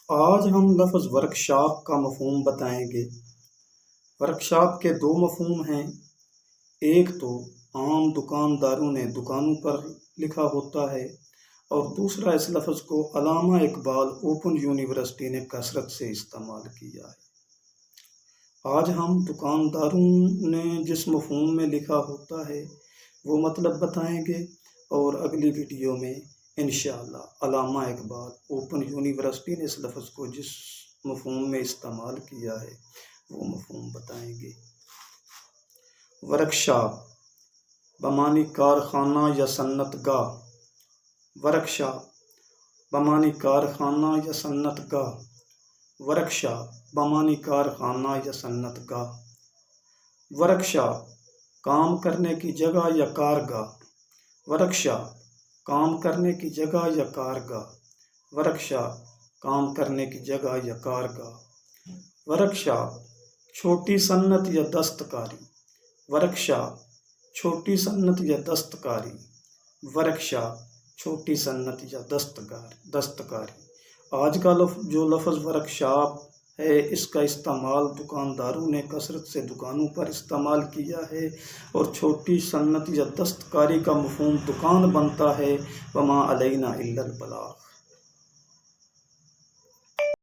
آج ہم لفظ ورکشاپ کا مفہوم بتائیں گے۔ ورکشاپ کے دو مفہوم ہیں، ایک تو عام دکانداروں نے دکانوں پر لکھا ہوتا ہے اور دوسرا اس لفظ کو علامہ اقبال اوپن یونیورسٹی نے کثرت سے استعمال کیا ہے۔ آج ہم دکانداروں نے جس مفہوم میں لکھا ہوتا ہے وہ مطلب بتائیں گے، اور اگلی ویڈیو میں انشاءاللہ علامہ اقبال اوپن یونیورسٹی نے اس لفظ کو جس مفہوم میں استعمال کیا ہے وہ مفہوم بتائیں گے۔ ورکشاپ بمعنی کارخانہ یا صنعت گاہ، ورکشاپ بمعنی کارخانہ یا صنعت گاہ، ورکشاپ بمعنی کارخانہ یا صنعت گاہ، ورکشاپ کام کرنے کی جگہ یا کارگاہ، ورکشاپ کام کرنے کی جگہ یا کارگاہ، ورکشاپ کام کرنے کی جگہ یا کارگاہ، ورکشاپ چھوٹی صنعت یا دستکاری، ورکشاپ چھوٹی صنعت یا دستکاری، ورکشاپ چھوٹی صنعت یا دستکاری۔ آج کا جو لفظ ورکشاپ ہے اس کا استعمال دکانداروں نے کثرت سے دکانوں پر استعمال کیا ہے، اور چھوٹی صنعت یا دستکاری کا مفہوم دکان بنتا ہے۔ وما علینا الا البلاغ۔